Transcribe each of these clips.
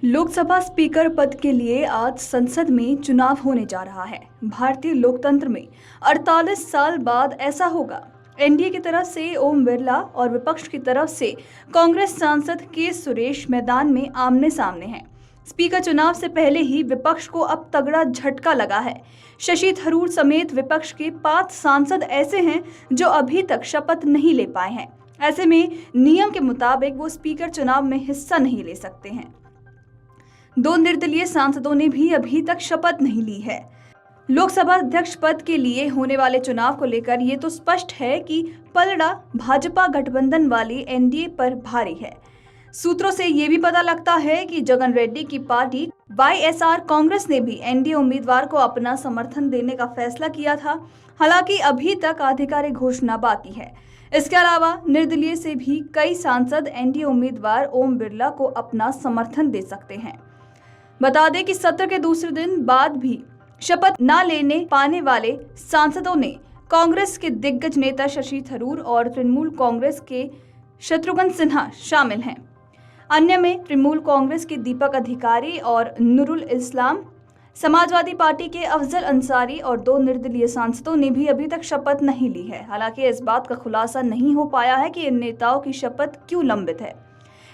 Lok Sabha speaker पद के लिए आज संसद में चुनाव होने जा रहा है। भारतीय लोकतंत्र में 48 साल बाद ऐसा होगा। एनडीए की तरफ से ओम बिरला और विपक्ष की तरफ से कांग्रेस सांसद के सुरेश मैदान में आमने सामने हैं। स्पीकर चुनाव से पहले ही विपक्ष को अब तगड़ा झटका लगा है। शशि थरूर समेत विपक्ष के 5 सांसद ऐसे हैं जो अभी तक शपथ नहीं ले पाए हैं। ऐसे में नियम के मुताबिक वो स्पीकर चुनाव में हिस्सा नहीं ले सकते हैं। 2 निर्दलीय सांसदों ने भी अभी तक शपथ नहीं ली है। लोकसभा अध्यक्ष पद के लिए होने वाले चुनाव को लेकर ये तो स्पष्ट है कि पलड़ा भाजपा गठबंधन वाली एनडीए पर भारी है। सूत्रों से ये भी पता लगता है कि जगन रेड्डी की पार्टी वाईएसआर कांग्रेस ने भी एनडीए उम्मीदवार को अपना समर्थन देने का फैसला किया था। हालांकि अभी तक आधिकारिक घोषणा बाकी है। इसके अलावा निर्दलीय से भी कई सांसद एनडीए उम्मीदवार ओम बिरला को अपना समर्थन दे सकते हैं। बता दें कि सत्र के दूसरे दिन बाद भी शपथ न लेने पाने वाले सांसदों ने कांग्रेस के दिग्गज नेता शशि थरूर और तृणमूल कांग्रेस के शत्रुघ्न सिन्हा शामिल हैं। अन्य में तृणमूल कांग्रेस के दीपक अधिकारी और नूरुल इस्लाम, समाजवादी पार्टी के अफजल अंसारी और 2 निर्दलीय सांसदों ने भी अभी तक शपथ नहीं ली है। हालांकि इस बात का खुलासा नहीं हो पाया है कि इन नेताओं की शपथ क्यों लंबित है।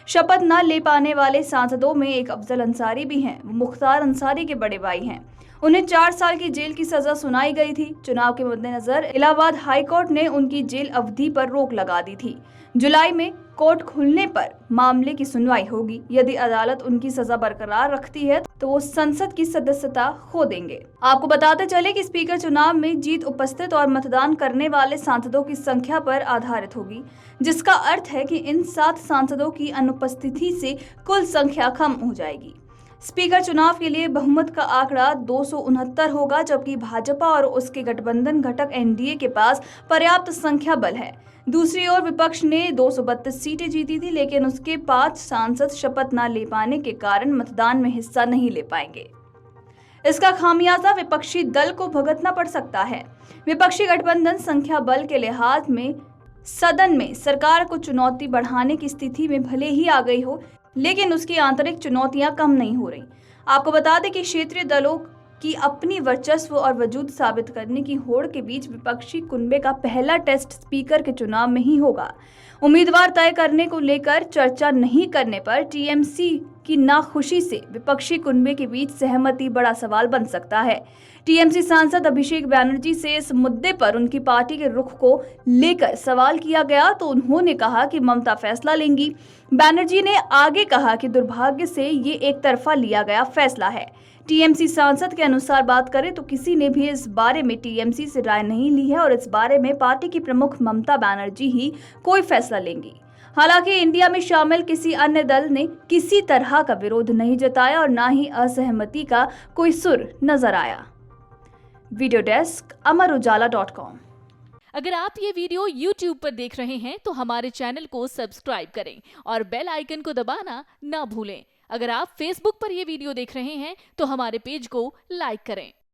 शपथ न ले पाने वाले सांसदों में एक अफजल अंसारी भी हैं। वो मुख्तार अंसारी के बड़े भाई हैं। उन्हें 4 साल की जेल की सजा सुनाई गई थी। चुनाव के मद्देनजर इलाहाबाद हाईकोर्ट ने उनकी जेल अवधि पर रोक लगा दी थी। जुलाई में कोर्ट खुलने पर मामले की सुनवाई होगी। यदि अदालत उनकी सजा बरकरार रखती है तो वो संसद की सदस्यता खो देंगे। आपको बताते चले कि स्पीकर चुनाव में जीत उपस्थित और मतदान करने वाले सांसदों की संख्या पर आधारित होगी, जिसका अर्थ है कि इन 7 सांसदों की अनुपस्थिति से कुल संख्या कम हो जाएगी। स्पीकर चुनाव के लिए बहुमत का आंकड़ा 269 होगा, जबकि भाजपा और उसके गठबंधन घटक एनडीए के पास पर्याप्त संख्या बल है। दूसरी ओर विपक्ष ने 232 सीटें जीती थी, लेकिन उसके 5 सांसद शपथ न ले पाने के कारण मतदान में हिस्सा नहीं ले पाएंगे। इसका खामियाजा विपक्षी दल को भुगतना पड़ सकता है। विपक्षी गठबंधन संख्या बल के लिहाज में सदन में सरकार को चुनौती बढ़ाने की स्थिति में भले ही आ गई हो, लेकिन उसकी आंतरिक चुनौतियां कम नहीं हो रही। आपको बता दें कि क्षेत्रीय दलों की अपनी वर्चस्व और वजूद साबित करने की होड़ के बीच विपक्षी कुनबे का पहला टेस्ट स्पीकर के चुनाव में ही होगा। उम्मीदवार तय करने को लेकर चर्चा नहीं करने पर टीएमसी की नाखुशी से विपक्षी कुनबे के बीच सहमति बड़ा सवाल बन सकता है। टीएमसी सांसद अभिषेक बैनर्जी से इस मुद्दे पर उनकी पार्टी के रुख को लेकर सवाल किया गया तो उन्होंने कहा कि ममता फैसला लेंगी। बैनर्जी ने आगे कहा कि दुर्भाग्य से ये एक तरफा लिया गया फैसला है। टीएमसी सांसद के अनुसार बात करें तो किसी ने भी इस बारे में टीएमसी से राय नहीं ली है और इस बारे में पार्टी की प्रमुख ममता बनर्जी ही कोई फैसला लेंगी। हालांकि इंडिया में शामिल किसी अन्य दल ने किसी तरह का विरोध नहीं जताया और न ही असहमति का कोई सुर नजर आया। वीडियो डेस्क अमरउजाला.com। अगर आप ये वीडियो YouTube पर देख रहे हैं तो हमारे चैनल को सब्सक्राइब करें और बेल आइकन को दबाना ना भूलें। अगर आप Facebook पर ये वीडियो देख रहे हैं तो हमारे पेज को लाइक करें।